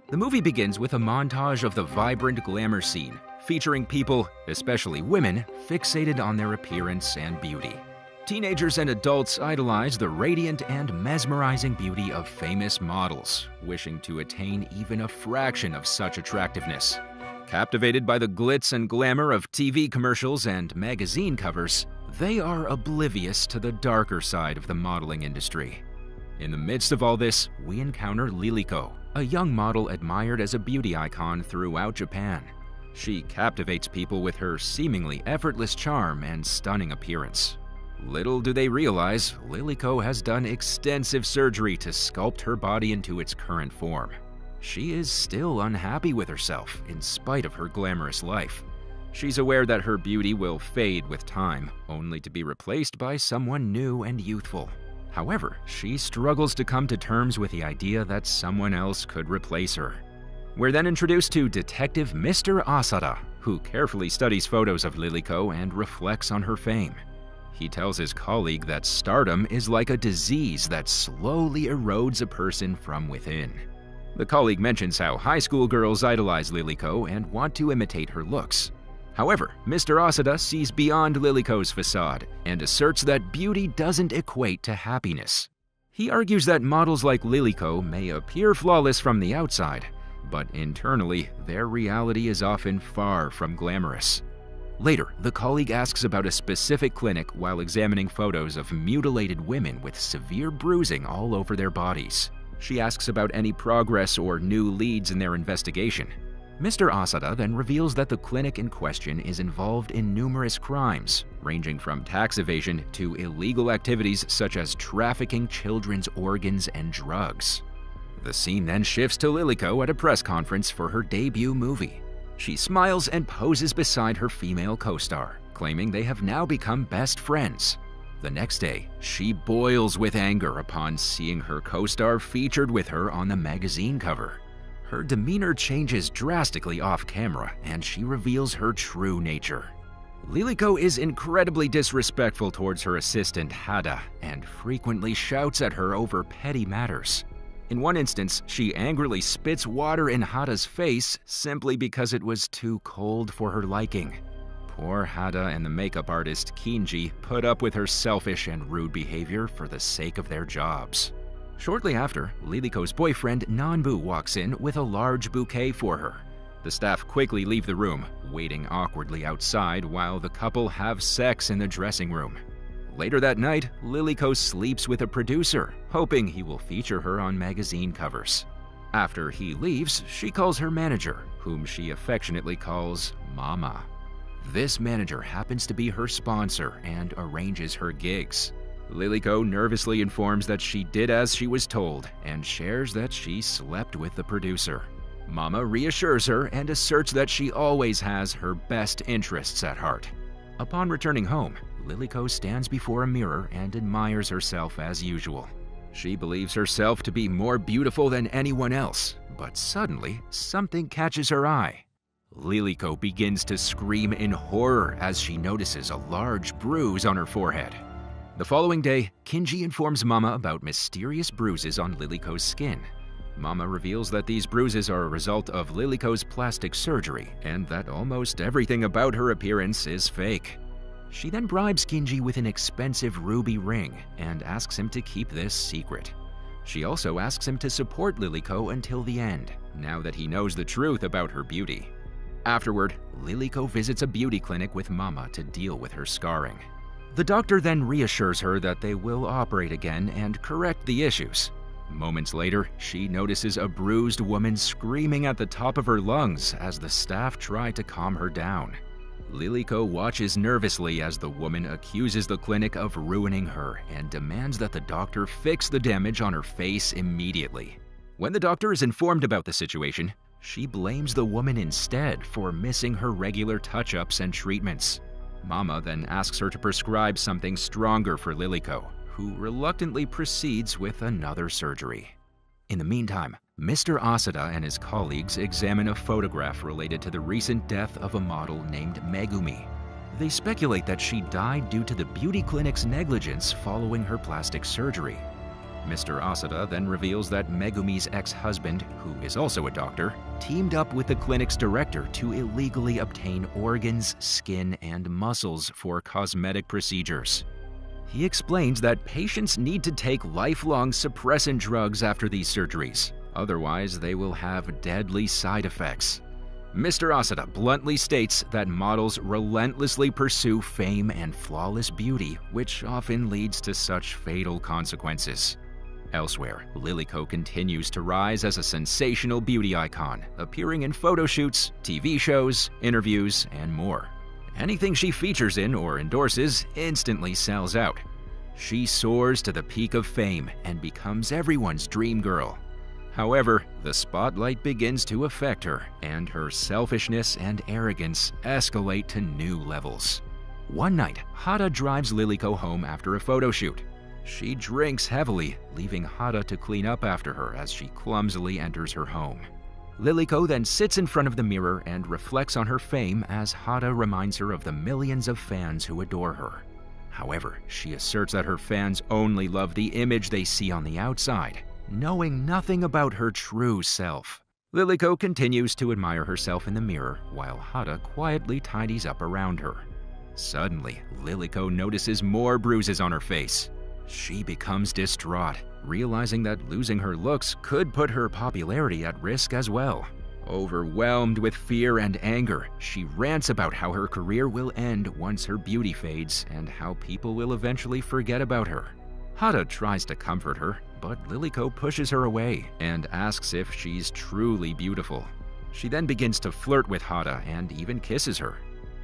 The movie begins with a montage of the vibrant glamour scene, featuring people, especially women, fixated on their appearance and beauty. Teenagers and adults idolize the radiant and mesmerizing beauty of famous models, wishing to attain even a fraction of such attractiveness. Captivated by the glitz and glamour of TV commercials and magazine covers, they are oblivious to the darker side of the modeling industry. In the midst of all this, we encounter Liliko, a young model admired as a beauty icon throughout Japan. She captivates people with her seemingly effortless charm and stunning appearance. Little do they realize, Liliko has done extensive surgery to sculpt her body into its current form. She is still unhappy with herself in spite of her glamorous life. She's aware that her beauty will fade with time, only to be replaced by someone new and youthful. However, she struggles to come to terms with the idea that someone else could replace her. We're then introduced to Detective Mr. Asada, who carefully studies photos of Liliko and reflects on her fame. He tells his colleague that stardom is like a disease that slowly erodes a person from within. The colleague mentions how high school girls idolize Liliko and want to imitate her looks. However, Mr. Asada sees beyond Liliko's facade and asserts that beauty doesn't equate to happiness. He argues that models like Liliko may appear flawless from the outside, but internally, their reality is often far from glamorous. Later, the colleague asks about a specific clinic while examining photos of mutilated women with severe bruising all over their bodies. She asks about any progress or new leads in their investigation. Mr. Asada then reveals that the clinic in question is involved in numerous crimes, ranging from tax evasion to illegal activities such as trafficking children's organs and drugs. The scene then shifts to Liliko at a press conference for her debut movie. She smiles and poses beside her female co-star, claiming they have now become best friends. The next day, she boils with anger upon seeing her co-star featured with her on the magazine cover. Her demeanor changes drastically off-camera, and she reveals her true nature. Liliko is incredibly disrespectful towards her assistant, Hada, and frequently shouts at her over petty matters. In one instance, she angrily spits water in Hada's face simply because it was too cold for her liking. Poor Hada and the makeup artist Kinji put up with her selfish and rude behavior for the sake of their jobs. Shortly after, Liliko's boyfriend Nanbu walks in with a large bouquet for her. The staff quickly leave the room, waiting awkwardly outside while the couple have sex in the dressing room. Later that night, Liliko sleeps with a producer, hoping he will feature her on magazine covers. After he leaves, she calls her manager, whom she affectionately calls Mama. This manager happens to be her sponsor and arranges her gigs. Liliko nervously informs that she did as she was told and shares that she slept with the producer. Mama reassures her and asserts that she always has her best interests at heart. Upon returning home, Liliko stands before a mirror and admires herself as usual. She believes herself to be more beautiful than anyone else, but suddenly, something catches her eye. Liliko begins to scream in horror as she notices a large bruise on her forehead. The following day, Kinji informs Mama about mysterious bruises on Liliko's skin. Mama reveals that these bruises are a result of Liliko's plastic surgery and that almost everything about her appearance is fake. She then bribes Kinji with an expensive ruby ring and asks him to keep this secret. She also asks him to support Liliko until the end, now that he knows the truth about her beauty. Afterward, Liliko visits a beauty clinic with Mama to deal with her scarring. The doctor then reassures her that they will operate again and correct the issues. Moments later, she notices a bruised woman screaming at the top of her lungs as the staff try to calm her down. Liliko watches nervously as the woman accuses the clinic of ruining her and demands that the doctor fix the damage on her face immediately. When the doctor is informed about the situation, she blames the woman instead for missing her regular touch-ups and treatments. Mama then asks her to prescribe something stronger for Liliko, who reluctantly proceeds with another surgery. In the meantime, Mr. Asada and his colleagues examine a photograph related to the recent death of a model named Megumi. They speculate that she died due to the beauty clinic's negligence following her plastic surgery. Mr. Asada then reveals that Megumi's ex-husband, who is also a doctor, teamed up with the clinic's director to illegally obtain organs, skin, and muscles for cosmetic procedures. He explains that patients need to take lifelong suppressant drugs after these surgeries, otherwise they will have deadly side effects. Mr. Asada bluntly states that models relentlessly pursue fame and flawless beauty, which often leads to such fatal consequences. Elsewhere, Liliko continues to rise as a sensational beauty icon, appearing in photo shoots, TV shows, interviews, and more. Anything she features in or endorses instantly sells out. She soars to the peak of fame and becomes everyone's dream girl. However, the spotlight begins to affect her, and her selfishness and arrogance escalate to new levels. One night, Hada drives Liliko home after a photo shoot. She drinks heavily, leaving Hada to clean up after her as she clumsily enters her home. Liliko then sits in front of the mirror and reflects on her fame as Hada reminds her of the millions of fans who adore her. However, she asserts that her fans only love the image they see on the outside, knowing nothing about her true self. Liliko continues to admire herself in the mirror while Hada quietly tidies up around her. Suddenly, Liliko notices more bruises on her face. She becomes distraught, realizing that losing her looks could put her popularity at risk as well. Overwhelmed with fear and anger, she rants about how her career will end once her beauty fades and how people will eventually forget about her. Hada tries to comfort her, but Liliko pushes her away and asks if she's truly beautiful. She then begins to flirt with Hada and even kisses her.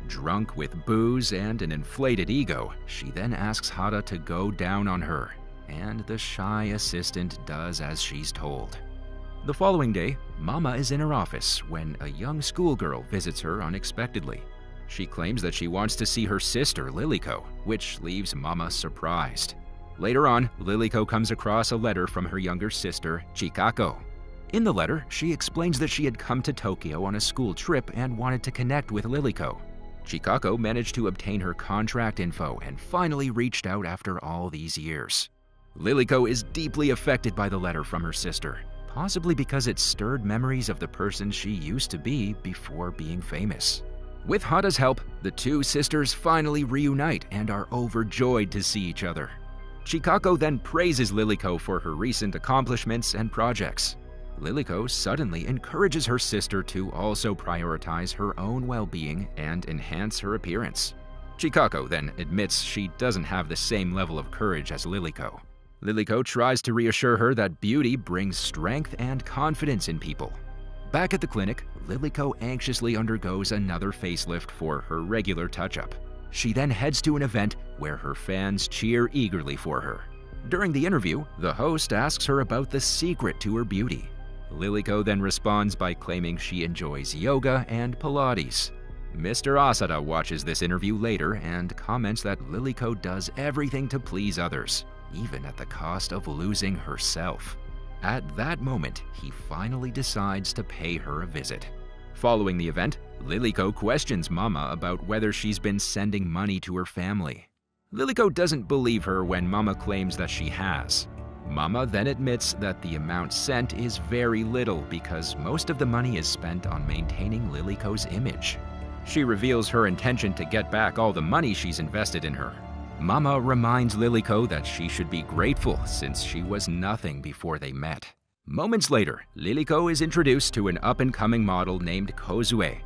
Drunk with booze and an inflated ego, she then asks Hada to go down on her, and the shy assistant does as she's told. The following day, Mama is in her office when a young schoolgirl visits her unexpectedly. She claims that she wants to see her sister, Liliko, which leaves Mama surprised. Later on, Liliko comes across a letter from her younger sister, Chikako. In the letter, she explains that she had come to Tokyo on a school trip and wanted to connect with Liliko. Chikako managed to obtain her contract info and finally reached out after all these years. Liliko is deeply affected by the letter from her sister, possibly because it stirred memories of the person she used to be before being famous. With Hada's help, the two sisters finally reunite and are overjoyed to see each other. Chikako then praises Liliko for her recent accomplishments and projects. Liliko suddenly encourages her sister to also prioritize her own well-being and enhance her appearance. Chikako then admits she doesn't have the same level of courage as Liliko. Liliko tries to reassure her that beauty brings strength and confidence in people. Back at the clinic, Liliko anxiously undergoes another facelift for her regular touch-up. She then heads to an event where her fans cheer eagerly for her. During the interview, the host asks her about the secret to her beauty. Liliko then responds by claiming she enjoys yoga and Pilates. Mr. Asada watches this interview later and comments that Liliko does everything to please others, even at the cost of losing herself. At that moment, he finally decides to pay her a visit. Following the event, Liliko questions Mama about whether she's been sending money to her family. Liliko doesn't believe her when Mama claims that she has. Mama then admits that the amount sent is very little because most of the money is spent on maintaining Liliko's image. She reveals her intention to get back all the money she's invested in her. Mama reminds Liliko that she should be grateful since she was nothing before they met. Moments later, Liliko is introduced to an up-and-coming model named Kozue.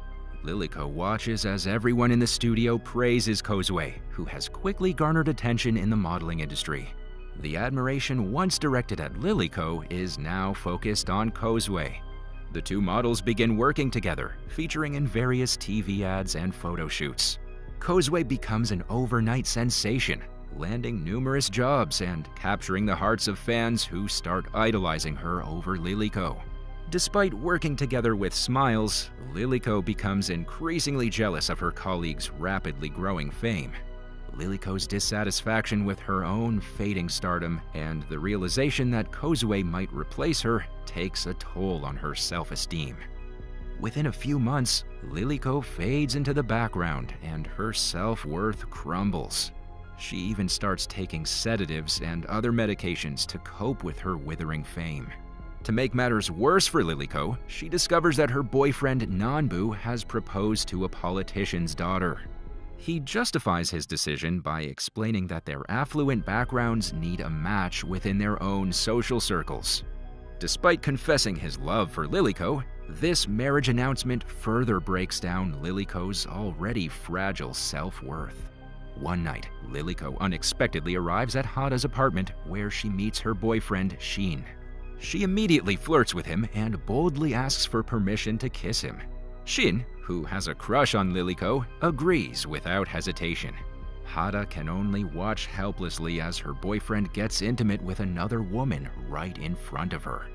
Liliko watches as everyone in the studio praises Kozue, who has quickly garnered attention in the modeling industry. The admiration once directed at Liliko is now focused on Kozue. The two models begin working together, featuring in various TV ads and photo shoots. Kozue becomes an overnight sensation, landing numerous jobs and capturing the hearts of fans who start idolizing her over Liliko. Despite working together with smiles, Liliko becomes increasingly jealous of her colleagues' rapidly growing fame. Liliko's dissatisfaction with her own fading stardom and the realization that Kozue might replace her takes a toll on her self-esteem. Within a few months, Liliko fades into the background and her self-worth crumbles. She even starts taking sedatives and other medications to cope with her withering fame. To make matters worse for Liliko, she discovers that her boyfriend Nanbu has proposed to a politician's daughter. He justifies his decision by explaining that their affluent backgrounds need a match within their own social circles. Despite confessing his love for Liliko, this marriage announcement further breaks down Liliko's already fragile self-worth. One night, Liliko unexpectedly arrives at Hada's apartment where she meets her boyfriend Shin. She immediately flirts with him and boldly asks for permission to kiss him. Shin, who has a crush on Liliko, agrees without hesitation. Hada can only watch helplessly as her boyfriend gets intimate with another woman right in front of her.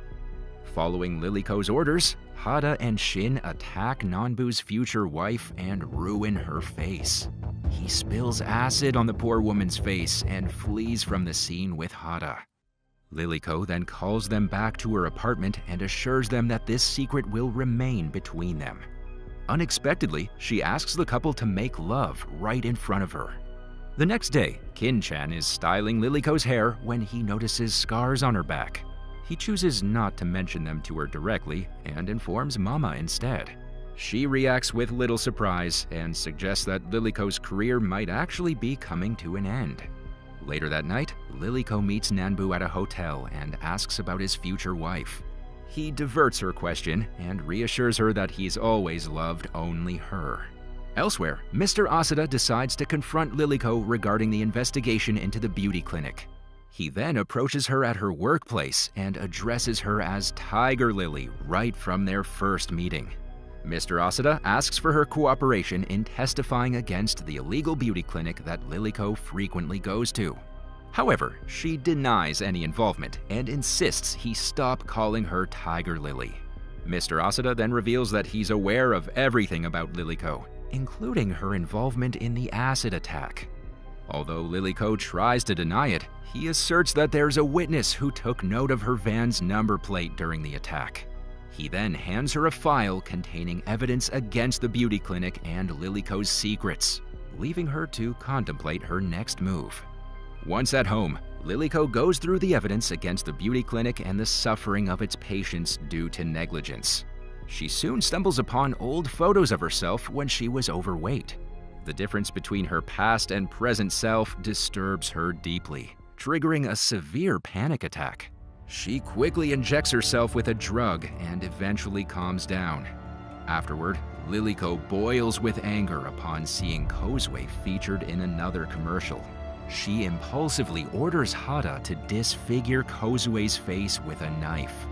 Following Liliko's orders, Hada and Shin attack Nanbu's future wife and ruin her face. He spills acid on the poor woman's face and flees from the scene with Hada. Liliko then calls them back to her apartment and assures them that this secret will remain between them. Unexpectedly, she asks the couple to make love right in front of her. The next day, Kin-chan is styling Liliko's hair when he notices scars on her back. He chooses not to mention them to her directly and informs Mama instead. She reacts with little surprise and suggests that Liliko's career might actually be coming to an end. Later that night, Liliko meets Nanbu at a hotel and asks about his future wife. He diverts her question and reassures her that he's always loved only her. Elsewhere, Mr. Asada decides to confront Liliko regarding the investigation into the beauty clinic. He then approaches her at her workplace and addresses her as Tiger Lily right from their first meeting. Mr. Asada asks for her cooperation in testifying against the illegal beauty clinic that Liliko frequently goes to. However, she denies any involvement and insists he stop calling her Tiger Lily. Mr. Asada then reveals that he's aware of everything about Liliko, including her involvement in the acid attack. Although Liliko tries to deny it, he asserts that there's a witness who took note of her van's number plate during the attack. He then hands her a file containing evidence against the beauty clinic and Liliko's secrets, leaving her to contemplate her next move. Once at home, Liliko goes through the evidence against the beauty clinic and the suffering of its patients due to negligence. She soon stumbles upon old photos of herself when she was overweight. The difference between her past and present self disturbs her deeply, triggering a severe panic attack. She quickly injects herself with a drug and eventually calms down. Afterward, Liliko boils with anger upon seeing Kozue featured in another commercial. She impulsively orders Hada to disfigure Kozue's face with a knife.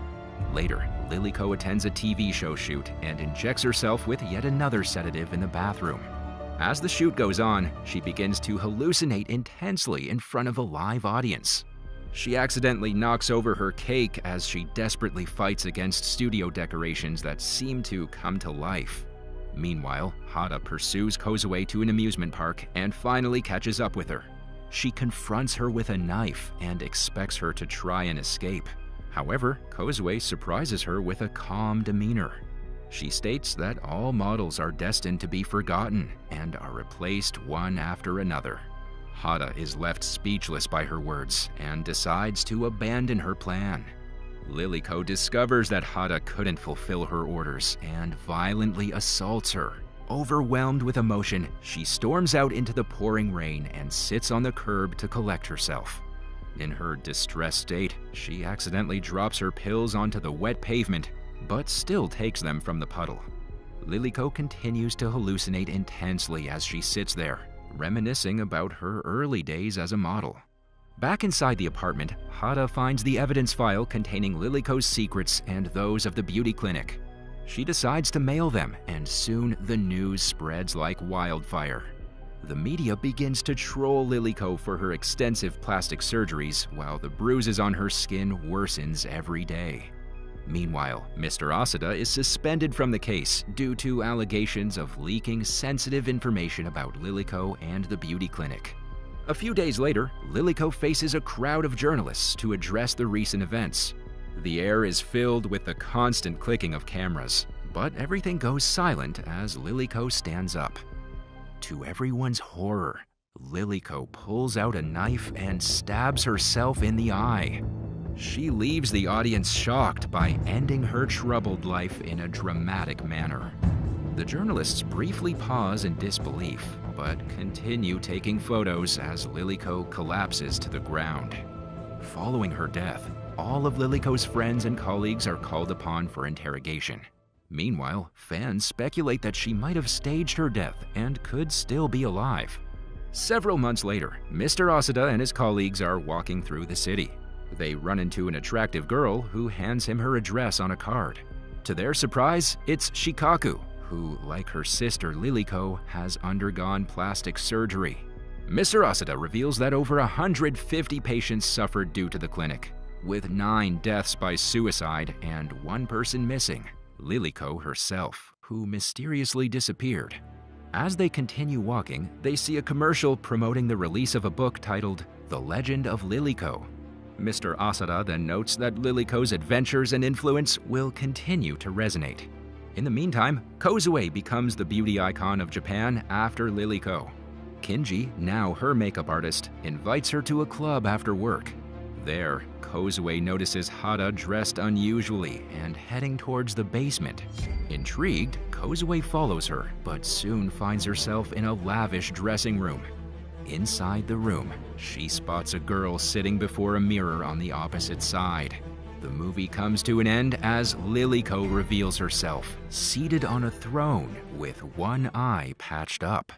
Later, Liliko attends a TV show shoot and injects herself with yet another sedative in the bathroom. As the shoot goes on, she begins to hallucinate intensely in front of a live audience. She accidentally knocks over her cake as she desperately fights against studio decorations that seem to come to life. Meanwhile, Hada pursues Kozue to an amusement park and finally catches up with her. She confronts her with a knife and expects her to try and escape. However, Kozue surprises her with a calm demeanor. She states that all models are destined to be forgotten and are replaced one after another. Hada is left speechless by her words and decides to abandon her plan. Liliko discovers that Hada couldn't fulfill her orders and violently assaults her. Overwhelmed with emotion, she storms out into the pouring rain and sits on the curb to collect herself. In her distressed state, she accidentally drops her pills onto the wet pavement, but still takes them from the puddle. Liliko continues to hallucinate intensely as she sits there, reminiscing about her early days as a model. Back inside the apartment, Hada finds the evidence file containing Liliko's secrets and those of the beauty clinic. She decides to mail them, and soon the news spreads like wildfire. The media begins to troll Liliko for her extensive plastic surgeries, while the bruises on her skin worsens every day. Meanwhile, Mr. Asada is suspended from the case due to allegations of leaking sensitive information about Liliko and the beauty clinic. A few days later, Liliko faces a crowd of journalists to address the recent events. The air is filled with the constant clicking of cameras, but everything goes silent as Liliko stands up. To everyone's horror, Lilyko pulls out a knife and stabs herself in the eye. She leaves the audience shocked by ending her troubled life in a dramatic manner. The journalists briefly pause in disbelief, but continue taking photos as Lilyko collapses to the ground. Following her death, all of Lilyko's friends and colleagues are called upon for interrogation. Meanwhile, fans speculate that she might have staged her death and could still be alive. Several months later, Mr. Asada and his colleagues are walking through the city. They run into an attractive girl who hands him her address on a card. To their surprise, it's Shikaku, who, like her sister Lilyko, has undergone plastic surgery. Mr. Asada reveals that over 150 patients suffered due to the clinic, with 9 deaths by suicide and 1 person missing, Lilyko herself, who mysteriously disappeared. As they continue walking, they see a commercial promoting the release of a book titled The Legend of Lilyko. Mr. Asada then notes that Lilyko's adventures and influence will continue to resonate. In the meantime, Kozue becomes the beauty icon of Japan after Lilyko. Kinji, now her makeup artist, invites her to a club after work. There, Kozue notices Hada dressed unusually and heading towards the basement. Intrigued, Kozue follows her, but soon finds herself in a lavish dressing room. Inside the room, she spots a girl sitting before a mirror on the opposite side. The movie comes to an end as Lilyko reveals herself, seated on a throne with one eye patched up.